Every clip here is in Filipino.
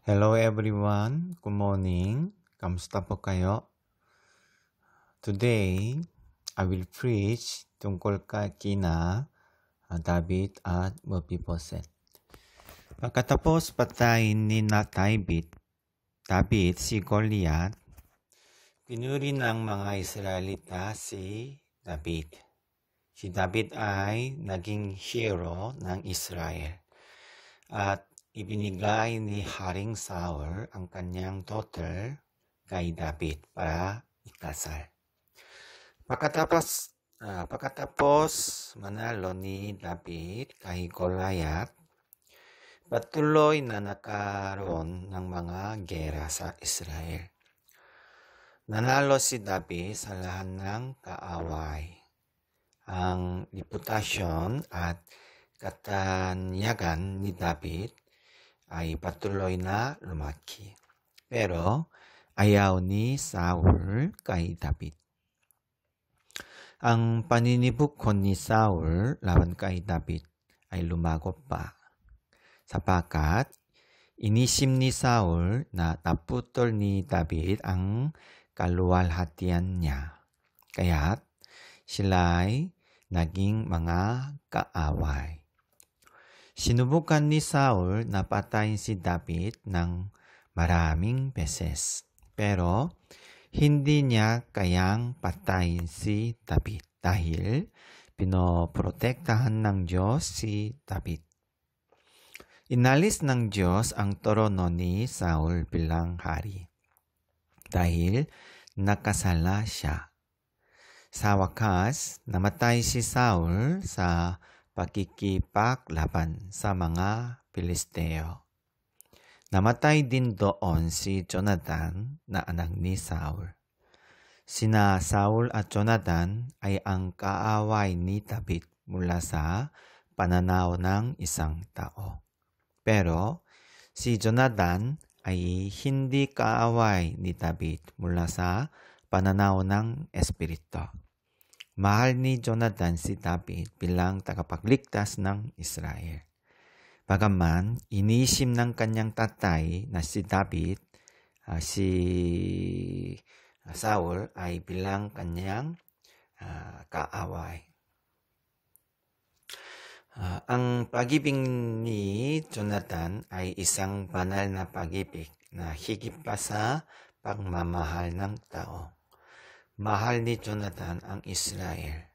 Hello everyone, good morning. Kamusta po kayo? Today, I will preach tungkol kina David at Mephibosheth. Pagkatapos patayin ni David si Goliath, pinuri ng mga Israelita si David. Si David ay naging hero ng Israel at ibinigay ni Haring Saul ang kanyang daughter kay David para ikasal. Pagkatapos manalo ni David kay Goliath, patuloy na nagkaroon ng mga gera sa Israel. Nanalo si David sa lahat ng kaaway. Ang reputasyon at katanyagan ni David ay patuloy na lumaki. Pero ayaw ni Saul kay David. Ang paninibukon ni Saul laban kay David ay lumago pa. Sapagkat inisim ni Saul na naputol ni David ang kaluwalhatian niya. Kaya't sila'y naging mga kaaway. Sinubukan ni Saul na patayin si David ng maraming beses. Pero hindi niya kayang patayin si David dahil pinoprotektahan ng Diyos si David. Inalis ng Diyos ang trono ni Saul bilang hari dahil nakasala siya. Sa wakas, namatay si Saul sa pakikipaglaban sa mga Pilisteo. Namatay din doon si Jonathan na anak ni Saul. Sina Saul at Jonathan ay ang kaaway ni David mula sa pananaw ng isang tao. Pero si Jonathan ay hindi kaaway ni David mula sa pananaw ng Espiritu. Mahal ni Jonathan si David bilang tagapagligtas ng Israel. Bagaman inisim ng kanyang tatay na si David, si Saul ay bilang kanyang kaaway. Ang pag-ibig ni Jonathan ay isang banal na pag-ibig na higit pa sa pagmamahal ng tao. Mahal ni Jonathan ang Israel.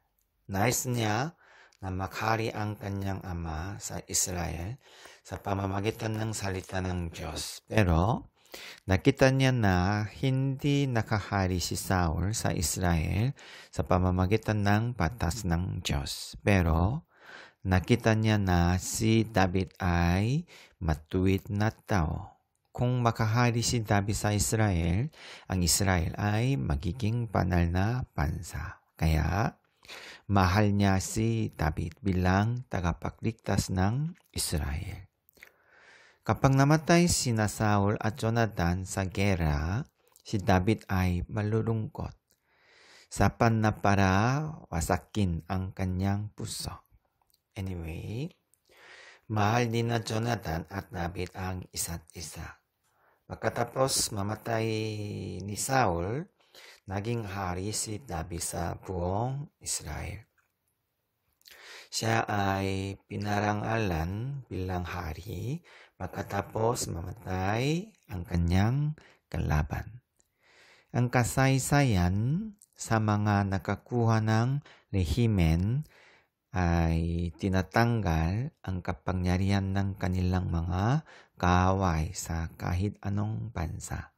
Nais niya na maghari ang kanyang ama sa Israel sa pamamagitan ng salita ng Diyos. Pero nakita niya na hindi nakahari si Saul sa Israel sa pamamagitan ng batas ng Diyos. Pero nakita niya na si David ay matuwid na tao. Kung makahari si David sa Israel, ang Israel ay magiging banal na bansa. Kaya mahal niya si David bilang tagapagligtas ng Israel. Kapag namatay sina Saul at Jonathan sa gera, si David ay malulungkot. Sapan na para wasakin ang kanyang puso. Anyway, mahal din na Jonathan at David ang isa't isa. Pagkatapos mamatay ni Saul, naging hari si David sa buong Israel. Siya ay pinarangalan bilang hari pagkatapos mamatay ang kanyang kalaban. Ang kasaysayan sa mga nakakuha ng rehimen ay tinatanggal ang kapangyarihan ng kanilang mga kaaway sa kahit anong bansa.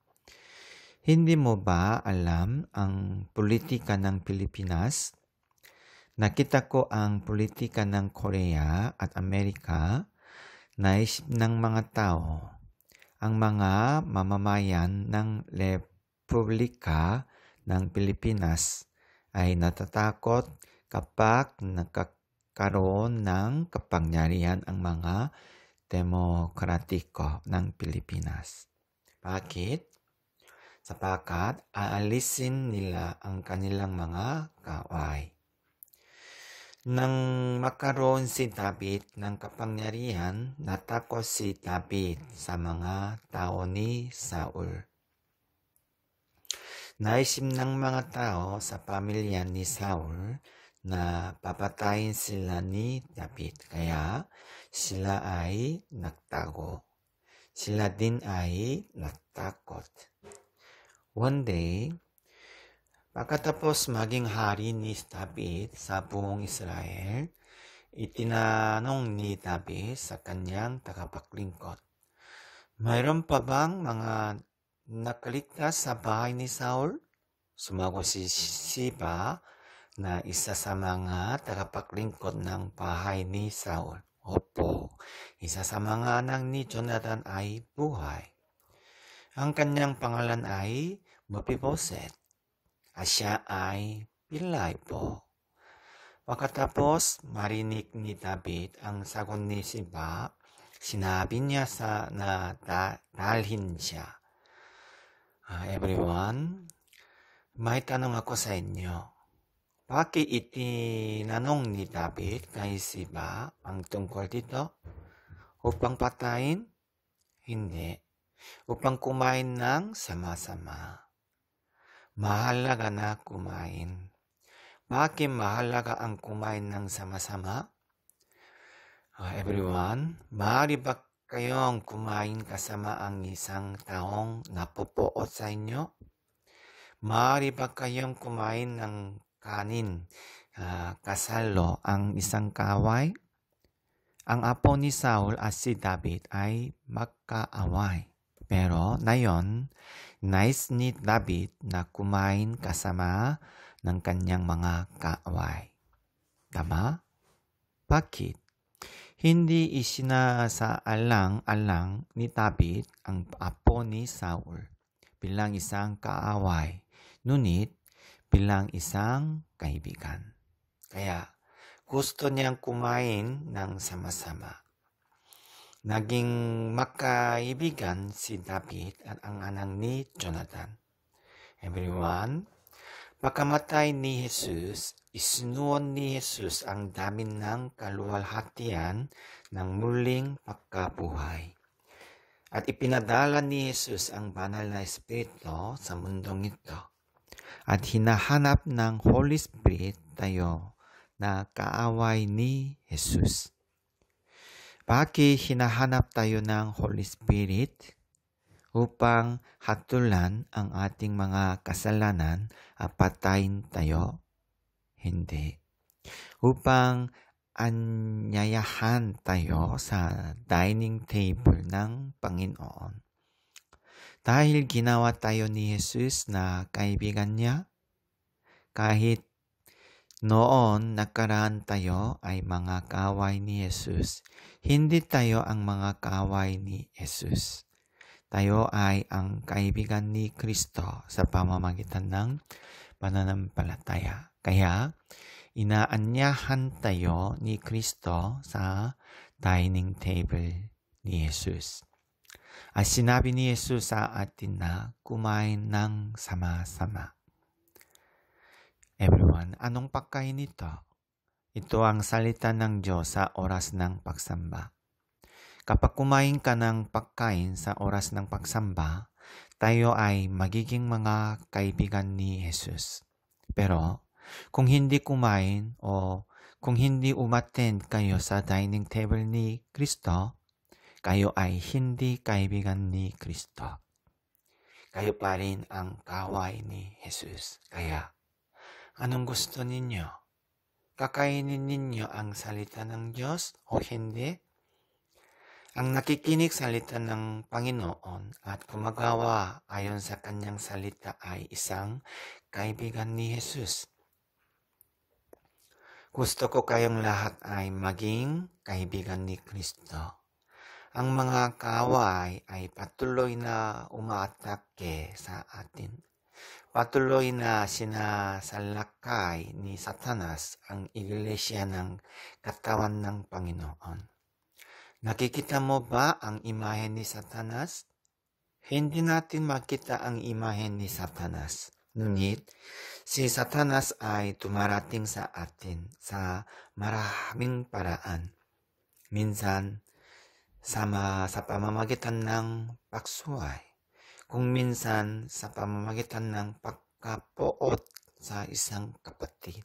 Hindi mo ba alam ang politika ng Pilipinas? Nakita ko ang politika ng Korea at Amerika. Naisip ng mga tao, ang mga mamamayan ng Republika ng Pilipinas ay natatakot kapag nagkakaroon ng kapangyarihan ang mga demokratiko ng Pilipinas. Bakit? Sapagkat aalisin nila ang kanilang mga kaaway. Nang makaroon si David ng kapangyarihan, natakot si David sa mga tao ni Saul. Naisip ng mga tao sa pamilya ni Saul na papatayin sila ni David, kaya sila ay nagtago. Sila din ay natakot. One day, pagkatapos maging hari ni David sa buong Israel, itinanong ni David sa kanyang tagapaglingkod, mayroon pa bang mga nakaligtas sa bahay ni Saul? Sumagot si Siba na isa sa mga tagapaglingkod ng bahay ni Saul. Opo, isa sa mga anak ni Jonathan ay buhay. Ang kanyang pangalan ay Mephibosheth at siya ay pilay po. Pagkatapos marinig ni David ang sagot ni Siba, sinabi niya na dalhin siya. Everyone, may tanong ako sa inyo. Bakit itinanong ni David kay Siba ang tungkol dito? Upang patayin? Hindi. Upang kumain ng sama-sama. Mahalaga na kumain. Bakit mahalaga ang kumain ng sama-sama? Everyone, maaari ba kayong kumain kasama ang isang taong napupuot sa inyo? Maaari ba kayong kumain ng kanin kasalo ang isang kaaway? Ang apo ni Saul at si David ay magkaaway. Pero ngayon, nais ni David na kumain kasama ng kanyang mga kaaway. Tama? Bakit? Hindi isinasaalang-alang ni David ang apo ni Saul bilang isang kaaway, ngunit bilang isang kaibigan. Kaya gusto niyang kumain ng sama-sama. Naging magkaibigan si David at ang anak ni Jonathan. Everyone, pagkamatay ni Jesus, isinuon ni Jesus ang dami ng kaluwalhatian ng muling pagkabuhay. At ipinadala ni Jesus ang banal na Espiritu sa mundong ito. At hinahanap ng Holy Spirit tayo na kaaway ni Jesus. Bakit hinahanap tayo ng Holy Spirit? Upang hatulan ang ating mga kasalanan at patayin tayo? Hindi. Upang anyayahan tayo sa dining table ng Panginoon. Dahil ginawa tayo ni Jesus na kaibigan niya, kahit noon nakaraan tayo ay mga kaaway ni Jesus, hindi tayo ang mga kaaway ni Jesus. Tayo ay ang kaibigan ni Kristo sa pamamagitan ng pananampalataya. Kaya, inaanyahan tayo ni Kristo sa dining table ni Jesus. At sinabi ni Jesus sa atin na kumain ng sama-sama. Everyone, anong pagkain ito? Ito ang salita ng Diyos sa oras ng pagsamba. Kapag kumain ka ng pagkain sa oras ng pagsamba, tayo ay magiging mga kaibigan ni Jesus. Pero, kung hindi kumain o kung hindi umattend kayo sa dining table ni Kristo, kayo ay hindi kaibigan ni Kristo. Kayo pa rin ang kaaway ni Jesus. Kaya, anong gusto ninyo? Kakainin ninyo ang salita ng Diyos o hindi? Ang nakikinig salita ng Panginoon at gumagawa ayon sa kanyang salita ay isang kaibigan ni Jesus. Gusto ko kayong lahat ay maging kaibigan ni Kristo. Ang mga kaaway ay patuloy na umaatake sa atin. Patuloy na sinasalakay ni Satanas ang iglesia ng katawan ng Panginoon. Nakikita mo ba ang imahe ni Satanas? Hindi natin makita ang imahe ni Satanas. Ngunit, si Satanas ay dumarating sa atin sa maraming paraan. Minsan, sa pamamagitan ng pagsuway. Kung minsan, sa pamamagitan ng pagkapoot sa isang kapatid.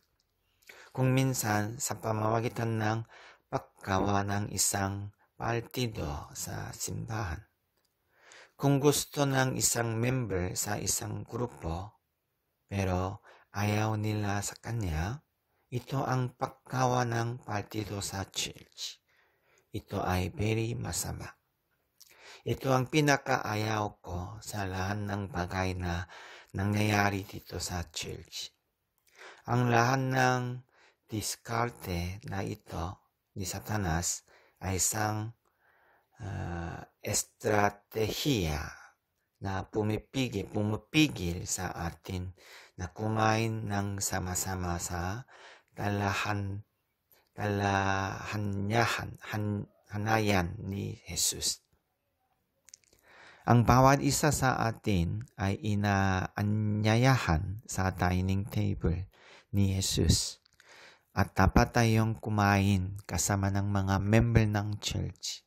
Kung minsan, sa pamamagitan ng paggawa ng isang partido sa simbahan. Kung gusto ng isang member sa isang grupo, pero ayaw nila sa kanya, ito ang paggawa ng partido sa church. Ito ay very masama. Ito ang pinakaayaw ko sa lahat ng bagay na nangyayari dito sa church. Ang lahat ng diskarte na ito ni Satanas ay isang estratehiya na pumipigil sa atin na kumain ng sama-sama sa hanayan ni Jesus. Ang bawat isa sa atin ay inaanyayahan sa dining table ni Jesus. At dapat tayong kumain kasama ng mga member ng church.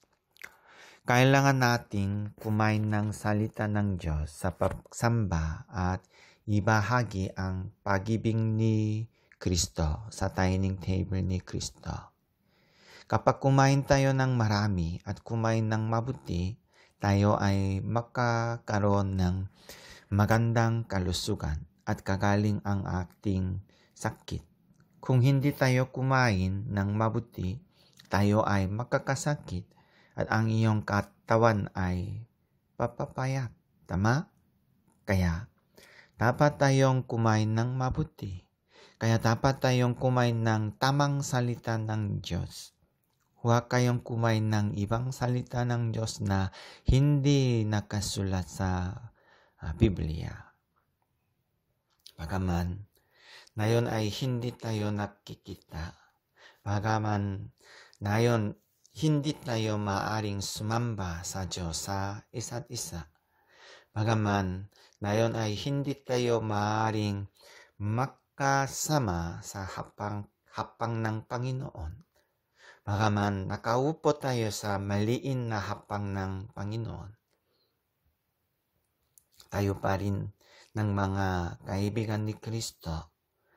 Kailangan nating kumain ng salita ng Diyos sa pagsamba at ibahagi ang pag-ibig ni Kristo sa dining table ni Kristo. Kapag kumain tayo ng marami at kumain ng mabuti, tayo ay makakaroon ng magandang kalusugan at kagaling ang ating sakit. Kung hindi tayo kumain ng mabuti, tayo ay makakasakit at ang iyong katawan ay papapayat. Tama? Kaya, dapat tayong kumain ng mabuti. Kaya dapat tayong kumain ng tamang salita ng Diyos. Huwag kayong kumain ng ibang salita ng Diyos na hindi nakasulat sa Biblia. Bagaman, ngayon ay hindi tayo nakikita. Bagaman, ngayon hindi tayo maaring sumamba sa Diyos sa isa't isa. Bagaman, ngayon ay hindi tayo maaring makasama sa hapang ng Panginoon. Bagaman nakaupo tayo sa maliin na hapang ng Panginoon, tayo pa rin ng mga kaibigan ni Kristo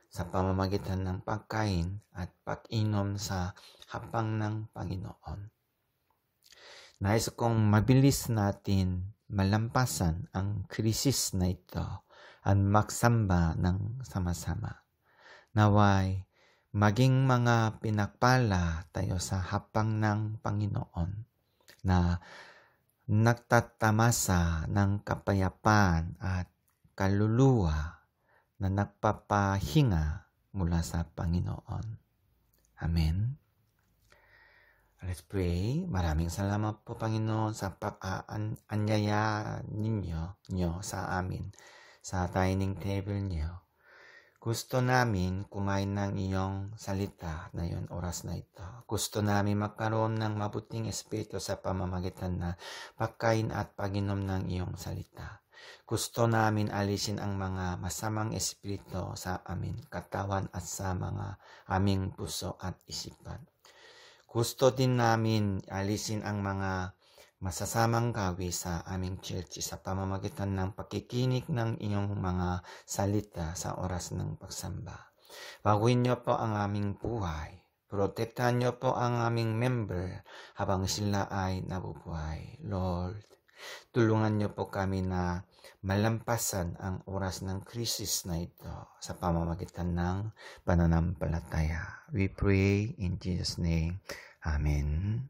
sa pamamagitan ng pagkain at pag-inom sa hapang ng Panginoon. Nais kong mabilis natin malampasan ang krisis na ito at magsamba ng sama-sama. Naway, maging mga pinagpala tayo sa hapang ng Panginoon na nagtatamasa ng kapayapaan at kaluluwa na nagpapahinga mula sa Panginoon. Amen. Let's pray. Maraming salamat po, Panginoon, sa pag-aanyaya ninyo sa amin, sa dining table niyo. Gusto namin kumain ng iyong salita na yon oras na ito. Gusto namin magkaroon ng mabuting espiritu sa pamamagitan na pagkain at pag-inom ng iyong salita. Gusto namin alisin ang mga masamang espiritu sa aming katawan at sa mga aming puso at isipan. Gusto din namin alisin ang mga masasamang gawi sa aming church sa pamamagitan ng pakikinig ng iyong mga salita sa oras ng pagsamba. Baguhin niyo po ang aming buhay. Protektahan niyo po ang aming member habang sila ay nabubuhay. Lord, tulungan niyo po kami na malampasan ang oras ng krisis na ito sa pamamagitan ng pananampalataya. We pray in Jesus' name. Amen.